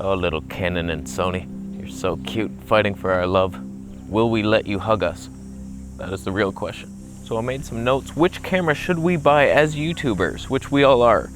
Oh, little Canon and Sony, you're so cute, fighting for our love. Will we let you hug us? That is the real question. So I made some notes. Which camera should we buy as YouTubers, which we all are?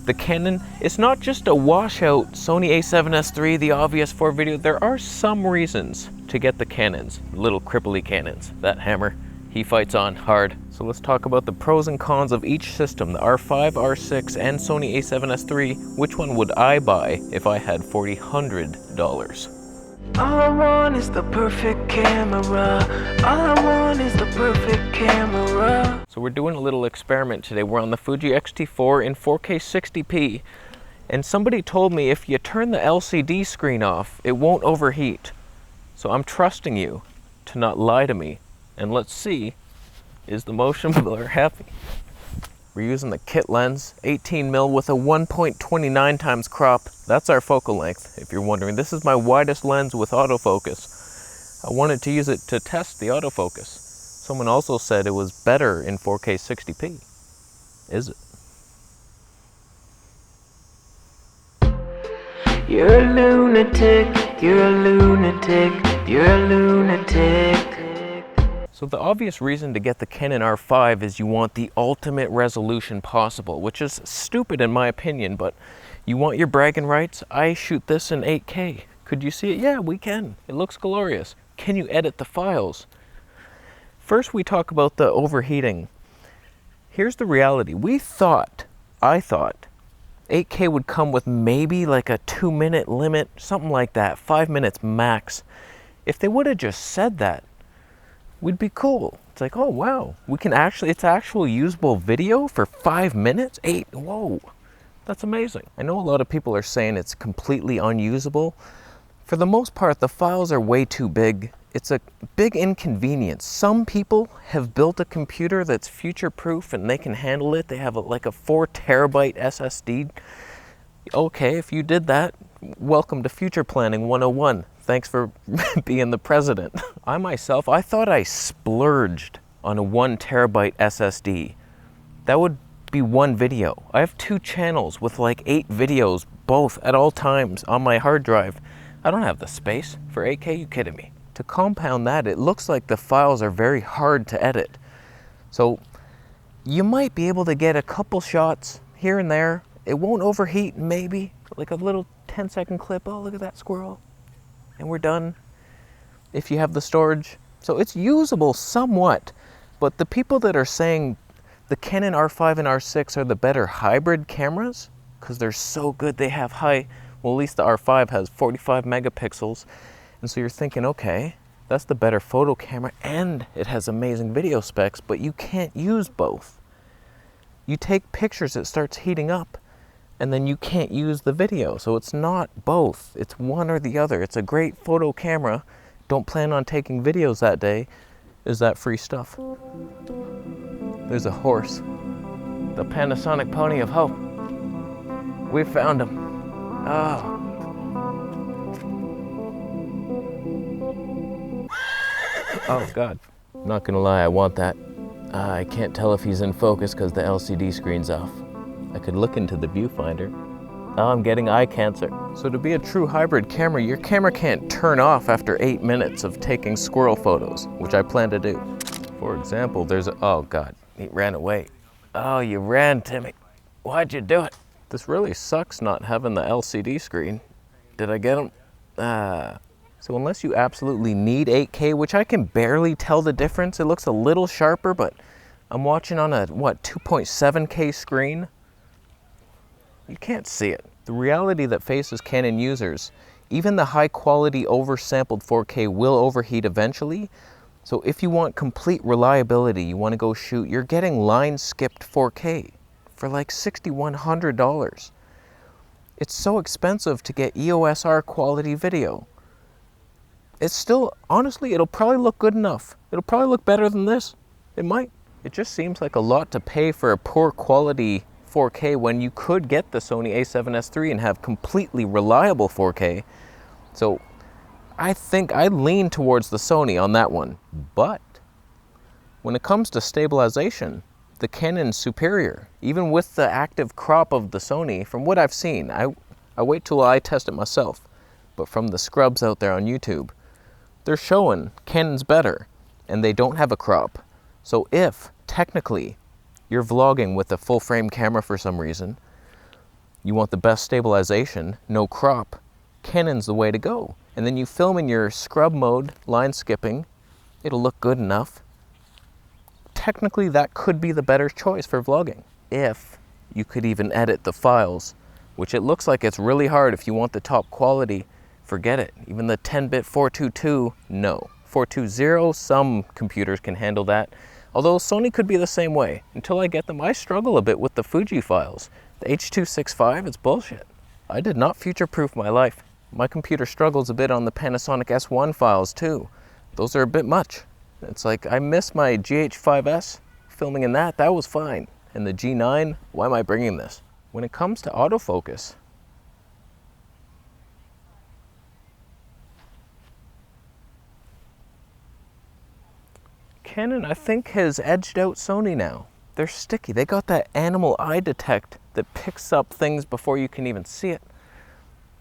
The Canon, it's not just a washout Sony A7S III, the obvious for video. There are some reasons to get the Canons, little cripply Canons. That hammer, he fights on hard. So let's talk about the pros and cons of each system, the R5, R6, and Sony A7S III. Which one would I buy if I had $4,000? All I want is the perfect camera. All I want is the perfect camera. So we're doing a little experiment today. We're on the Fuji X-T4 in 4K 60p. And somebody told me if you turn the LCD screen off, it won't overheat. So I'm trusting you to not lie to me. And let's see, is the motion blur happy? We're using the kit lens, 18mm with a 1.29 times crop. That's our focal length, if you're wondering. This is my widest lens with autofocus. I wanted to use it to test the autofocus. Someone also said it was better in 4K 60p. Is it? You're a lunatic, you're a lunatic, you're a lunatic. So the obvious reason to get the Canon R5 is you want the ultimate resolution possible, which is stupid in my opinion, but you want your bragging rights? I shoot this in 8K. Could you see it? Yeah, we can. It looks glorious. Can you edit the files? First, we talk about the overheating. Here's the reality. I thought 8K would come with maybe like a 2-minute limit, something like that, 5 minutes max. If they would have just said that, we'd be cool. It's like, oh wow, we can actually, it's actual usable video for 5 minutes? 8, whoa, that's amazing. I know a lot of people are saying it's completely unusable. For the most part, the files are way too big. It's a big inconvenience. Some people have built a computer that's future-proof and they can handle it. They have like a 4 terabyte SSD. Okay, if you did that, welcome to Future Planning 101. Thanks for being the president. I myself, I thought I splurged on a 1 terabyte SSD. That would be one video. I have 2 channels with like 8 videos, both at all times on my hard drive. I don't have the space for 8K, you kidding me? To compound that, it looks like the files are very hard to edit. So you might be able to get a couple shots here and there. It won't overheat, maybe, like a little 10-second clip. Oh, look at that squirrel. And we're done, if you have the storage. So it's usable somewhat, but the people that are saying the Canon R5 and R6 are the better hybrid cameras, because they're so good, they have high, well at least the R5 has 45 megapixels, and so you're thinking, okay, that's the better photo camera, and it has amazing video specs, but you can't use both. You take pictures, it starts heating up, and then you can't use the video. So it's not both, it's one or the other. It's a great photo camera. Don't plan on taking videos that day. Is that free stuff? There's a horse. The Panasonic Pony of Hope. We found him. Oh. Oh God. Not gonna lie, I want that. I can't tell if he's in focus because the LCD screen's off. I could look into the viewfinder. Oh, I'm getting eye cancer. So to be a true hybrid camera, your camera can't turn off after 8 minutes of taking squirrel photos, which I plan to do. For example, there's a, oh God, he ran away. Oh, you ran, Timmy. Why'd you do it? This really sucks not having the LCD screen. Did I get him? So unless you absolutely need 8K, which I can barely tell the difference, it looks a little sharper, but I'm watching on a, what, 2.7K screen? You can't see it. The reality that faces Canon users, even the high quality oversampled 4K will overheat eventually. So if you want complete reliability, you want to go shoot, you're getting line skipped 4K for like $6,100. It's so expensive to get EOS R quality video. It's still, honestly, it'll probably look good enough. It'll probably look better than this. It might. It just seems like a lot to pay for a poor quality 4K when you could get the Sony A7S III and have completely reliable 4K. So I think I lean towards the Sony on that one. But when it comes to stabilization, the Canon's superior. Even with the active crop of the Sony, from what I've seen, I wait till I test it myself. But from the scrubs out there on YouTube, they're showing Canon's better, and they don't have a crop. So if, technically, you're vlogging with a full frame camera for some reason, you want the best stabilization, no crop, Canon's the way to go. And then you film in your scrub mode, line skipping, it'll look good enough. Technically, that could be the better choice for vlogging. If you could even edit the files, which it looks like it's really hard if you want the top quality, forget it. Even the 10-bit 422, no. 420, some computers can handle that. Although Sony could be the same way. Until I get them, I struggle a bit with the Fuji files. The H.265, it's bullshit. I did not future-proof my life. My computer struggles a bit on the Panasonic S1 files too. Those are a bit much. It's like, I miss my GH5S, filming in that was fine. And the G9, why am I bringing this? When it comes to autofocus, Canon, I think, has edged out Sony now. They're sticky. They got that animal eye detect that picks up things before you can even see it.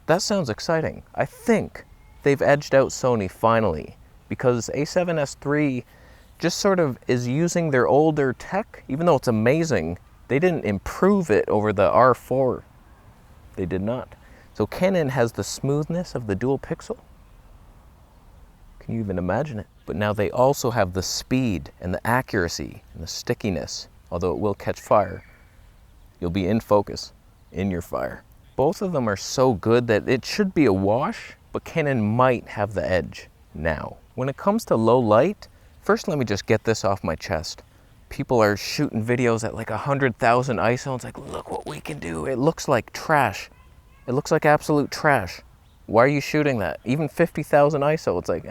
That sounds exciting. I think they've edged out Sony finally, because A7S III just sort of is using their older tech. Even though it's amazing, they didn't improve it over the R4. They did not. So Canon has the smoothness of the dual pixel. Can you even imagine it? But now they also have the speed and the accuracy and the stickiness. Although it will catch fire, you'll be in focus, in your fire. Both of them are so good that it should be a wash, but Canon might have the edge now. When it comes to low light, first let me just get this off my chest. People are shooting videos at like 100,000 ISO. It's like, look what we can do. It looks like trash. It looks like absolute trash. Why are you shooting that? Even 50,000 ISO, it's like,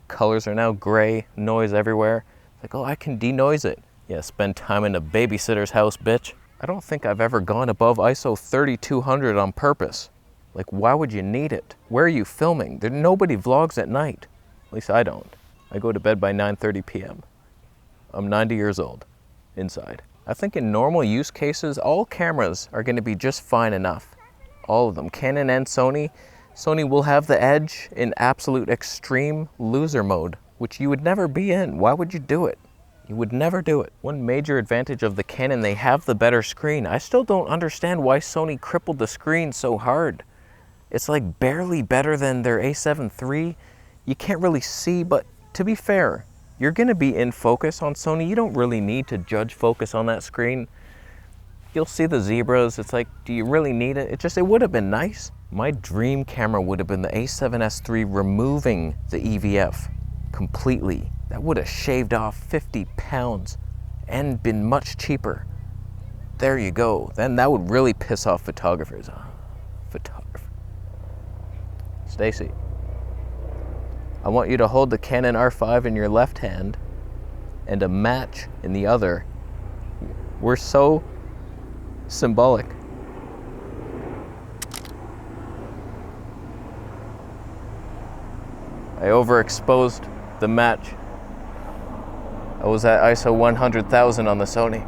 colors are now gray, noise everywhere. It's like, oh, I can denoise it. Yeah, spend time in a babysitter's house, bitch. I don't think I've ever gone above ISO 3200 on purpose. Like, why would you need it? Where are you filming? Nobody vlogs at night. At least I don't. I go to bed by 9:30 p.m. I'm 90 years old, inside. I think in normal use cases, all cameras are going to be just fine enough. All of them, Canon and Sony. Sony will have the edge in absolute extreme loser mode, which you would never be in. Why would you do it? You would never do it. One major advantage of the Canon, they have the better screen. I still don't understand why Sony crippled the screen so hard. It's like barely better than their A7 III. You can't really see, but to be fair, you're gonna be in focus on Sony. You don't really need to judge focus on that screen. You'll see the zebras. It's like, do you really need it? It would have been nice. My dream camera would have been the A7S III removing the EVF completely. That would have shaved off 50 pounds and been much cheaper. There you go. Then that would really piss off photographers. Photographer. Stacy, I want you to hold the Canon R5 in your left hand and a match in the other. We're so symbolic. I overexposed the match. I was at ISO 100,000 on the Sony.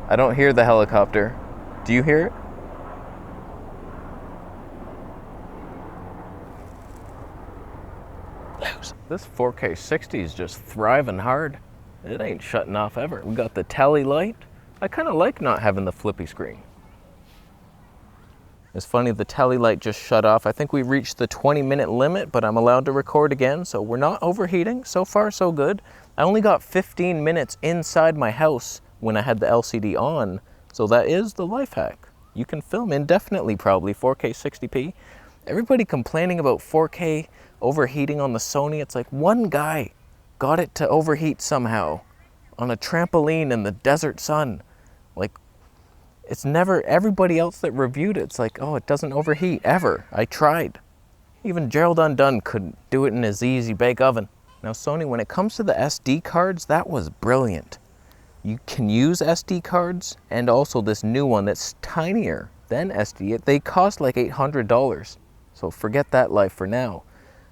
I don't hear the helicopter. Do you hear it? This 4K 60 is just thriving hard. It ain't shutting off ever. We got the tally light. I kind of like not having the flippy screen. It's funny, the tally light just shut off. I think we reached the 20-minute limit, but I'm allowed to record again, so we're not overheating. So far, so good. I only got 15 minutes inside my house when I had the LCD on, so that is the life hack. You can film indefinitely, probably 4K 60p. Everybody complaining about 4K overheating on the Sony. It's like one guy got it to overheat somehow on a trampoline in the desert sun. Like, it's never, everybody else that reviewed it, it's like, oh, it doesn't overheat, ever. I tried. Even Gerald Undone couldn't do it in his easy bake oven. Now Sony, when it comes to the SD cards, that was brilliant. You can use SD cards, and also this new one that's tinier than SD. They cost like $800, so forget that life for now.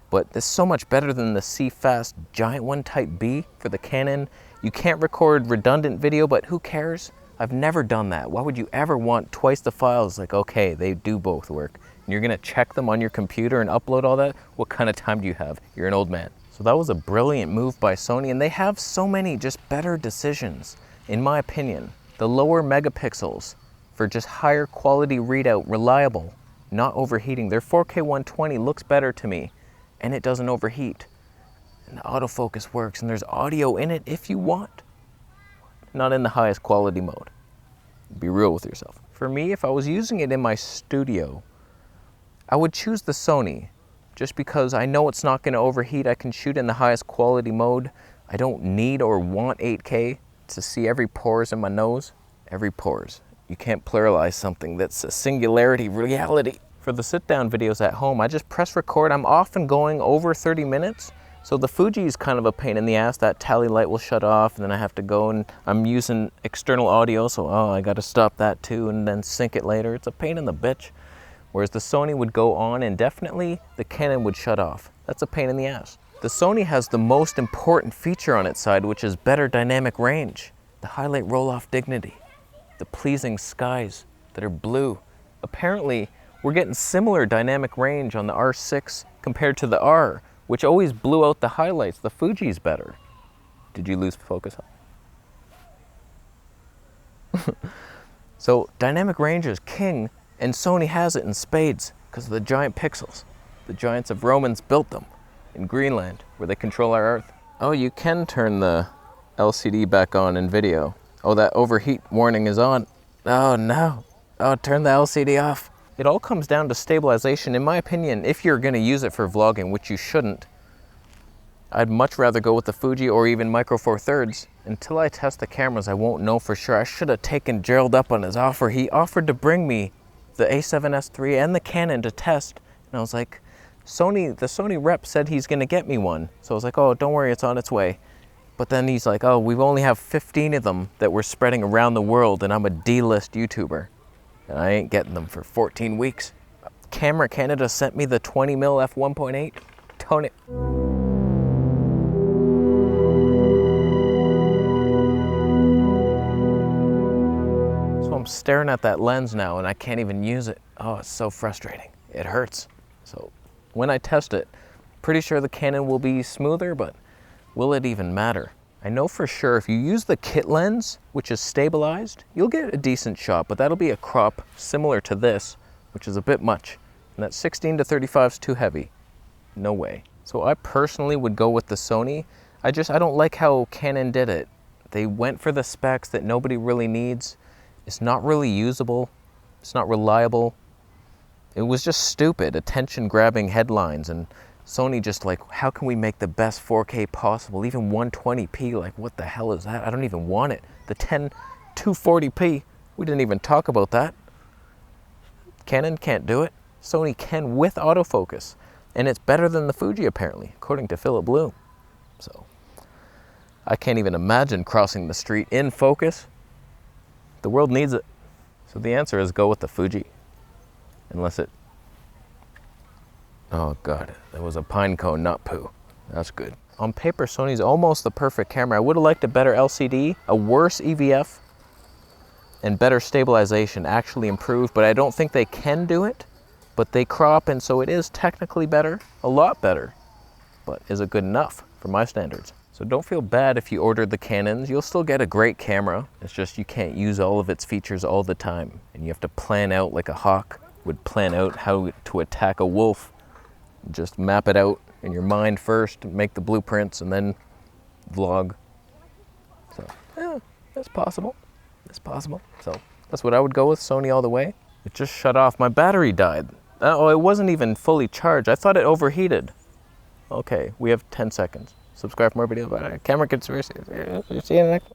But it's so much better than the C-Fast giant one Type B for the Canon. You can't record redundant video, but who cares? I've never done that. Why would you ever want twice the files? Like, okay, they do both work. And you're gonna check them on your computer and upload all that? What kind of time do you have? You're an old man. So that was a brilliant move by Sony, and they have so many just better decisions, in my opinion. The lower megapixels for just higher quality readout, reliable, not overheating. Their 4K 120 looks better to me, and it doesn't overheat. And the autofocus works, and there's audio in it if you want. Not in the highest quality mode. Be real with yourself. For me, if I was using it in my studio, I would choose the Sony, just because I know it's not going to overheat. I can shoot in the highest quality mode. I don't need or want 8K to see every pores in my nose. Every pores. You can't pluralize something that's a singularity reality. For the sit-down videos at home, I just press record. I'm often going over 30 minutes. So the Fuji is kind of a pain in the ass. That tally light will shut off, and then I have to go, and I'm using external audio, so I got to stop that too and then sync it later. It's a pain in the bitch. Whereas the Sony would go on indefinitely, the Canon would shut off. That's a pain in the ass. The Sony has the most important feature on its side, which is better dynamic range. The highlight roll-off dignity. The pleasing skies that are blue. Apparently, we're getting similar dynamic range on the R6 compared to the R, which always blew out the highlights. The Fuji's better. Did you lose focus? So dynamic range is king, and Sony has it in spades because of the giant pixels. The giants of Romans built them in Greenland, where they control our Earth. Oh, you can turn the LCD back on in video. Oh, that overheat warning is on. Oh no. Oh, turn the LCD off. It all comes down to stabilization. In my opinion, if you're going to use it for vlogging, which you shouldn't, I'd much rather go with the Fuji or even Micro Four Thirds. Until I test the cameras, I won't know for sure. I should have taken Gerald up on his offer. He offered to bring me the A7S III and the Canon to test. And I was like, the Sony rep said he's going to get me one. So I was like, oh, don't worry, it's on its way. But then he's like, oh, we only have 15 of them that we're spreading around the world, and I'm a D-list YouTuber. And I ain't getting them for 14 weeks. Camera Canada sent me the 20mm f1.8. Tone it. So I'm staring at that lens now and I can't even use it. Oh, it's so frustrating. It hurts. So when I test it, pretty sure the Canon will be smoother, but will it even matter? I know for sure if you use the kit lens, which is stabilized, you'll get a decent shot, but that'll be a crop similar to this, which is a bit much. And that 16 to 35 is too heavy. No way. So I personally would go with the Sony. I don't like how Canon did it. They went for the specs that nobody really needs. It's not really usable. It's not reliable. It was just stupid, attention-grabbing headlines, and Sony just like, how can we make the best 4K possible? Even 120p, like what the hell is that? I don't even want it. The 240p, we didn't even talk about that. Canon can't do it. Sony can with autofocus. And it's better than the Fuji apparently, according to Philip Bloom. So, I can't even imagine crossing the street in focus. The world needs it. So the answer is go with the Fuji. Unless it... Oh God, that was a pine cone, not poo. That's good. On paper, Sony's almost the perfect camera. I would have liked a better LCD, a worse EVF, and better stabilization, actually improved, but I don't think they can do it. But they crop, and so it is technically better, a lot better. But is it good enough for my standards? So don't feel bad if you ordered the Canons. You'll still get a great camera. It's just you can't use all of its features all the time. And you have to plan out like a hawk would plan out how to attack a wolf. Just map it out in your mind first, make the blueprints, and then vlog. So, yeah, it's possible. It's possible. So, that's what I would go with, Sony all the way. It just shut off. My battery died. Oh, it wasn't even fully charged. I thought it overheated. Okay, we have 10 seconds. Subscribe for more videos about Camera Conspiracies. See you in the next one.